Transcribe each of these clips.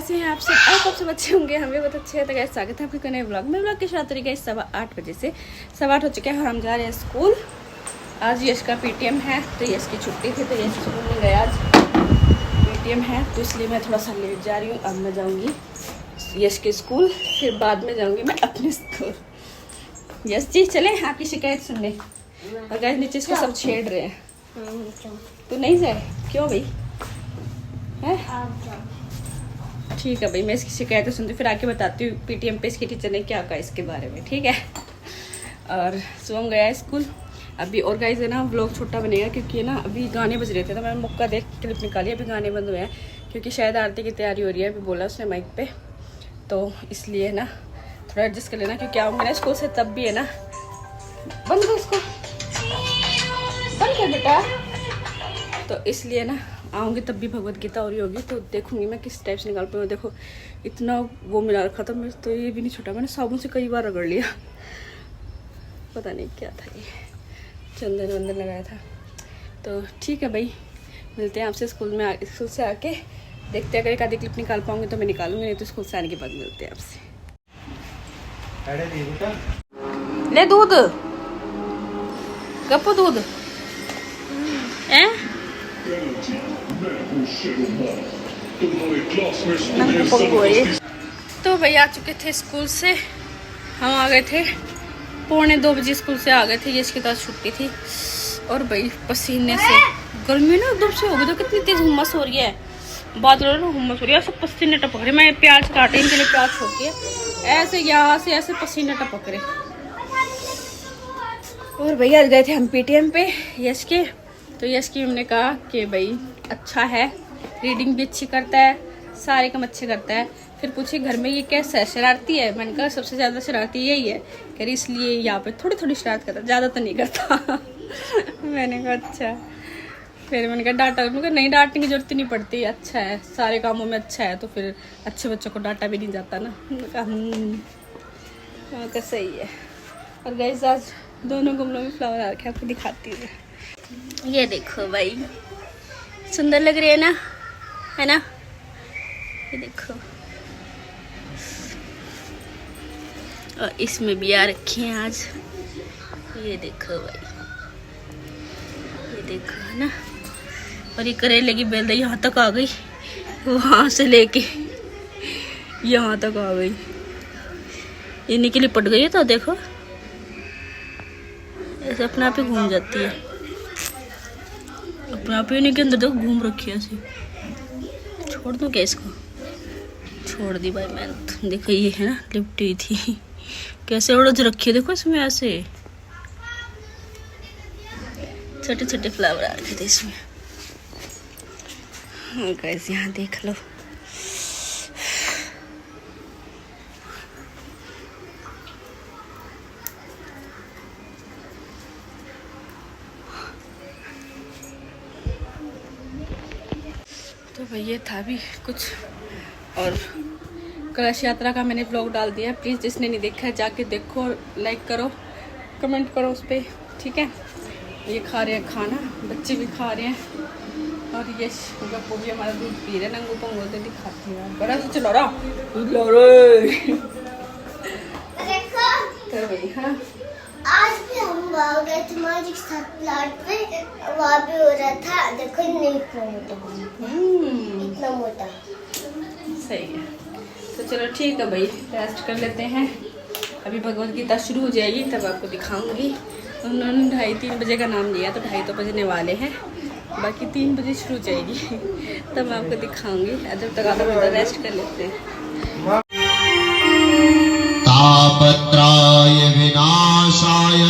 कैसे हैं आप सब? आप सब अच्छे होंगे, हमें बहुत अच्छे हैं। तो गाइस स्वागत है आपके नए ब्लॉग में। ब्लॉग की शुरुआत हो रही है 8:15 बजे से। 8:15 हो चुके हैं और हम जा रहे हैं स्कूल। आज यश का पीटीएम है, तो यश की छुट्टी थी तो यश स्कूल नहीं गया। आज पीटीएम है तो इसलिए मैं थोड़ा सा लेट जा रही हूँ। अब मैं जाऊँगी यश के स्कूल, फिर बाद में जाऊँगी मैं अपने स्कूल। यश जी चले आपकी शिकायत सुनने। और गाइस नीचे इसको सब छेड़ रहे हैं। तू नहीं जाए क्यों भाई? है ठीक है भाई, मैं इसकी शिकायतें सुनती फिर आके बताती हूँ पीटीएम पे इसके टीचर ने क्या कहा इसके बारे में, ठीक है। और सुबह गया है स्कूल अभी। और गाइस है ना व्लॉग छोटा बनेगा क्योंकि ना अभी गाने बज रहे थे तो मैंने मौका देख क्लिप निकाली। अभी गाने बंद हुए हैं क्योंकि शायद आरती की तैयारी हो रही है, अभी बोला उसने माइक पे, तो इसलिए ना थोड़ा एडजस्ट कर लेना क्योंकि आऊँगी ना स्कूल से तब भी है ना। बंद कर इसको, बंद कर बेटा। तो इसलिए ना आऊँगी तब भी भगवत गीता और होगी तो देखूंगी मैं किस टाइप से निकाल पाऊँ। देखो इतना वो मिला रखा था मैं तो ये भी नहीं छूटा, मैंने साबुन से कई बार रगड़ लिया, पता नहीं क्या था ये, चंदन वंदन लगाया था। तो ठीक है भाई, मिलते हैं आपसे स्कूल से आके। देखते हैं अगर एक आधी क्लिप निकाल पाऊँगी तो मैं निकालूंगी, नहीं तो स्कूल से आने के बाद मिलते हैं आपसे। ले दूध गप्पू दूध है। तो भाई आ चुके थे स्कूल से, हम आ गए थे 1:45 बजे स्कूल से आ गए थे। ये इसके साथ छुट्टी थी और भाई पसीने से गर्मी ना एकदम से हो गई। तो कितनी तेज हुम्मस हो रही है, बादलों में हुम्मस हो रही है, सब पसीने टपक रहे। मैं प्याज काटे इनके लिए, प्याज छोड़ती है ऐसे यहाँ से ऐसे पसीने टपक रहे। और भैया आज गए थे हम पीटीएम पे यश के, तो यश की हमने कहा कि भाई अच्छा है, रीडिंग भी अच्छी करता है, सारे काम अच्छे करता है। फिर पूछे घर में ये कैसा है, शरारती है? मैंने कहा सबसे ज़्यादा शरारती यही है, कह रही इसलिए यहाँ पे थोड़ी थोड़ी शरारत करता, ज़्यादा तो नहीं करता। मैंने कहा अच्छा। फिर मैंने कहा डांटा, मैंने कहा नहीं डांटने की जरूरत नहीं पड़ती, अच्छा है सारे कामों में अच्छा है, तो फिर अच्छे बच्चों को डांटा भी नहीं जाता ना। मैंने कहा सही है। और गाइस आज दोनों गमलों में फ्लावर आ रखे, आपको दिखाती हूँ। ये देखो भाई सुंदर लग रही है ना, है ना? ये देखो, और इसमें भी आ रखी हैं आज। ये देखो भाई, ये देखो है ना। और ये करेले की बेल यहाँ तक आ गई, वहां से लेके यहाँ तक आ गई। ये निकली पट गई है तो देखो ऐसे अपने आप ही घूम जाती है, अपने आप ही इन्हीं के अंदर तो घूम रखी है ऐसे। छोड़ दूँ क्या इसको? छोड़ दी भाई मैंने। देखो ये है ना लिपटी थी, कैसे उड़द रखी है देखो इसमें, ऐसे छोटे छोटे फ्लावर आ रखे थे इसमें। हाँ गाइस यहाँ देख लो। तो भाई ये था भी कुछ। और कलश यात्रा का मैंने ब्लॉग डाल दिया, प्लीज़ जिसने नहीं देखा है जाके देखो, लाइक करो, कमेंट करो उस पर, ठीक है। ये खा रहे हैं खाना, बच्चे भी खा रहे हैं। और ये गप्पू भी हमारा दूध पी रहे, नंगू पंगू तो दिखाती हूँ बड़ा से चलो रहा तो भाई। हाँ आज भी हम वहाँ गए थे मैजिक प्लांट पे, वहाँ भी हो रहा था। देखो इतना मोटा, इतना मोटा। सही है। तो चलो ठीक है भाई, रेस्ट कर लेते हैं। अभी भगवत गीता शुरू हो जाएगी तब आपको दिखाऊंगी। उन्होंने 2:30-3 बजे का नाम लिया तो 2:30 तो बजने वाले हैं, बाकी 3 बजे शुरू हो जाएगी तब मैं आपको दिखाऊंगी। जब तक आधा घंटा रेस्ट कर लेते हैं। तापत्राय विनाशाय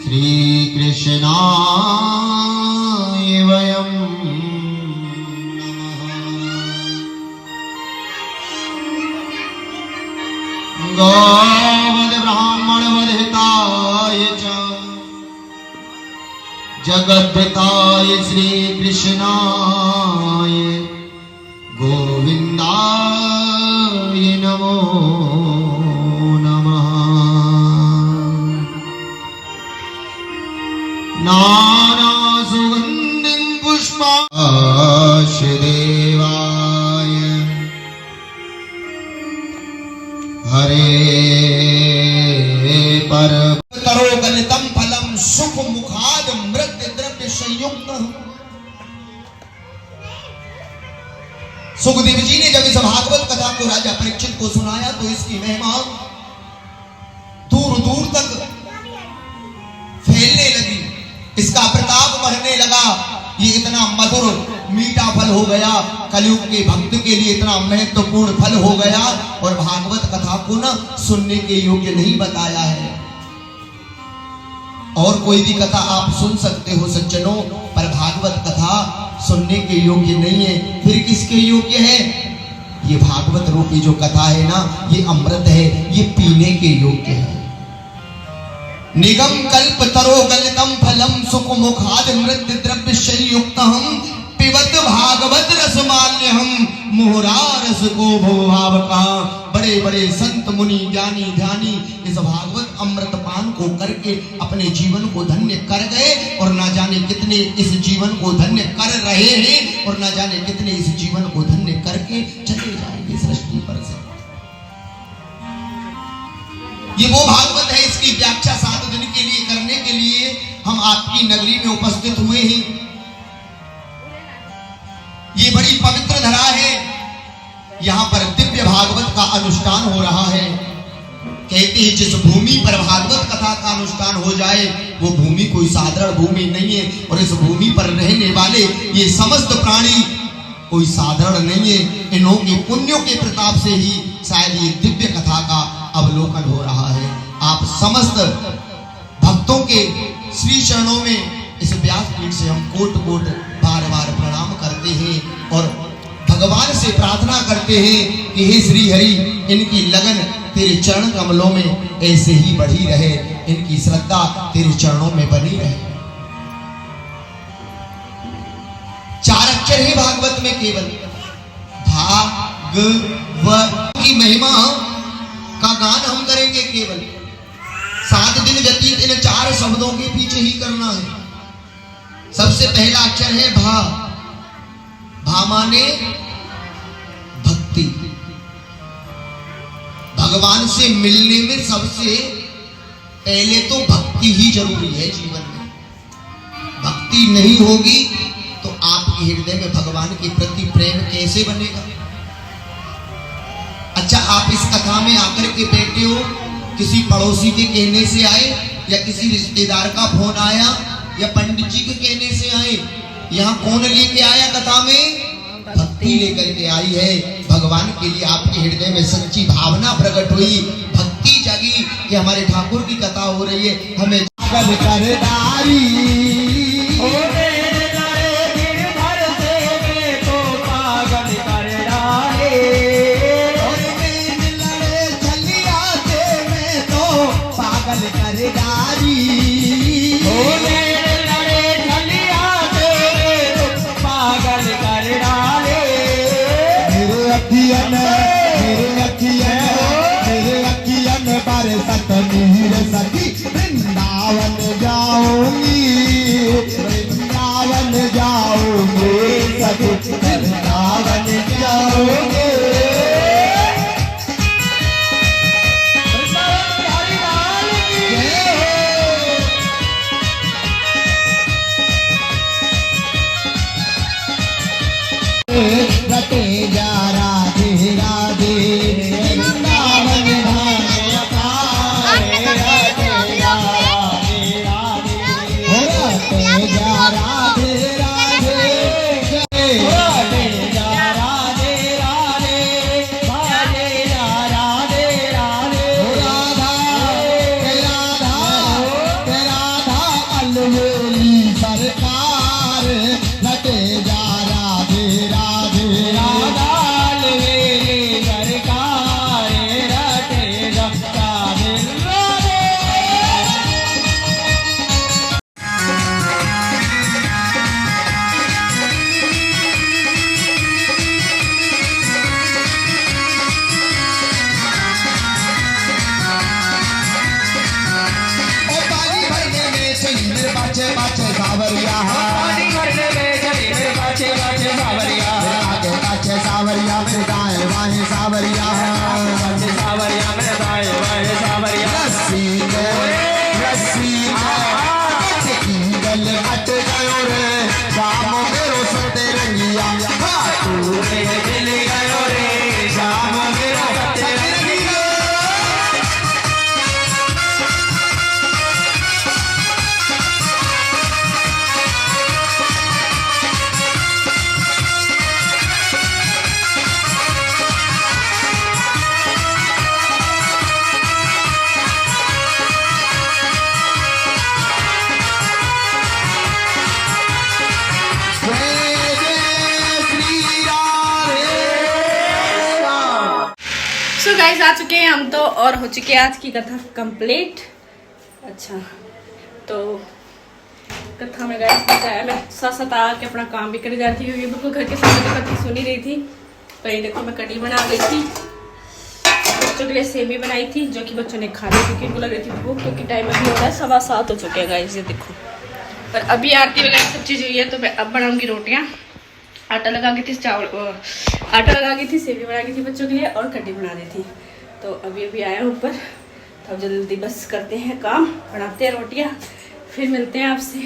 श्री कृष्णाय वयं गौवद ब्राह्मणवद हिताय च जगद्धिताय श्री कृष्णाय गोविंदाय नमो नमः। नाना सुगंधिं पुष्पाश्च देवा युक्तम्। सुखदेव जी ने जब इस भागवत कथा को राजा परीक्षित को सुनाया तो इसकी महिमा दूर दूर तक फैलने लगी, इसका प्रताप बढ़ने लगा। ये इतना मधुर मीठा फल हो गया, कलयुग के भक्त के लिए इतना महत्वपूर्ण फल हो गया। और भागवत कथा को ना सुनने के योग्य नहीं बताया है। और कोई भी कथा आप सुन सकते हो सज्जनों, पर भागवत कथा सुनने के योग्य नहीं है। फिर किसके योग्य है? ये भागवत रूपी जो कथा है ना, ये अमृत है, ये पीने के योग्य है। निगम कल्प तरो गलितम फलम सुख मुखाद मृत द्रव्य संयुक्तम पिबत भागवत रसमाल्यहम मोहरा रस को भवभाव का। बड़े बड़े संत मुनि ज्ञानी ध्यानी इस भागवत अमृत पान को करके अपने जीवन को धन्य कर गए, और ना जाने कितने इस जीवन को धन्य कर रहे हैं, और ना जाने कितने इस जीवन को धन्य करके चले जाएंगे सृष्टि पर से। ये वो भागवत है, इसकी व्याख्या 7 दिन के लिए करने के लिए हम आपकी नगरी में उपस्थित हुए हैं। ये बड़ी पवित्र धरा है, यहाँ पर दिव्य भागवत का अनुष्ठान हो रहा है। कहते हैं जिस भूमि पर भागवत कथा का अनुष्ठान हो जाए वो भूमि कोई साधारण भूमि नहीं है, और इस भूमि पर रहने वाले ये समस्त प्राणी कोई साधारण नहीं है। इन्हों के पुण्यों के प्रताप से ही शायद ये दिव्य कथा का अवलोकन हो रहा है। आप समस्त भक्तों के श्री चरणों में इस व्यासपीठ से हम कोट कोट बार बार प्रणाम करते हैं, और भगवान से प्रार्थना करते हैं कि हे श्री हरि, इनकी लगन तेरे चरण कमलों में ऐसे ही बढ़ी रहे, इनकी श्रद्धा तेरे चरणों में बनी रहे। 4 अक्षर है भागवत में केवल। भागवत की महिमा का गान हम करेंगे केवल। 7 दिन व्यतीत इन 4 शब्दों के पीछे ही करना है। सबसे पहला अक्षर है भा। भा माने भक्ति। भगवान से मिलने में सबसे पहले तो भक्ति ही जरूरी है जीवन में। भक्ति नहीं होगी तो आपके हृदय में भगवान के प्रति प्रेम कैसे बनेगा? अच्छा, आप इस कथा में आकर के बैठे हो, किसी पड़ोसी के कहने से आए, या किसी रिश्तेदार का फोन आया, या पंडित जी के कहने से आए? यहाँ कौन लेके आया कथा में? भक्ति लेकर के आई है। भगवान के लिए आपके हृदय में सच्ची भावना प्रकट हुई, भक्ति जागी कि हमारे ठाकुर की कथा हो रही है, हमें वृंदावन जाऊंगी, वृंदावन जाऊंगी, सखी वृंदावन जाऊंगी। रटे जा राधे राधे वृंदावन सरकार रटे जा राधे राधे राधा गाइस आ चुके हैं हम तो, और हो चुकी है आज की कथा कंप्लीट। अच्छा तो कथा में गाइस बताया, मैं साथ साथ आके अपना काम भी कर जा रही थी क्योंकि बिल्कुल घर के सामने तो कथी सुनी रही थी। तो ये देखो मैं कढ़ी बना रही थी, बच्चों के लिए सेवी बनाई थी जो कि बच्चों ने खा ली क्योंकि उनको लग रही थी भूख, क्योंकि टाइम अभी हो रहा है 7:15 हो चुके हैं गाइस। ये देखो पर अभी आरती वगैरह सब चीज़ हुई है तो मैं अब बनाऊंगी रोटियाँ। आटा लगा गई थी, आटा लगा गई थी, सेवी बना गई थी बच्चों के लिए और कढ़ी बना दी थी। तो अभी आया ऊपर, तो अब जल्दी बस करते हैं काम, बनाते हैं रोटियाँ, फिर मिलते हैं आपसे।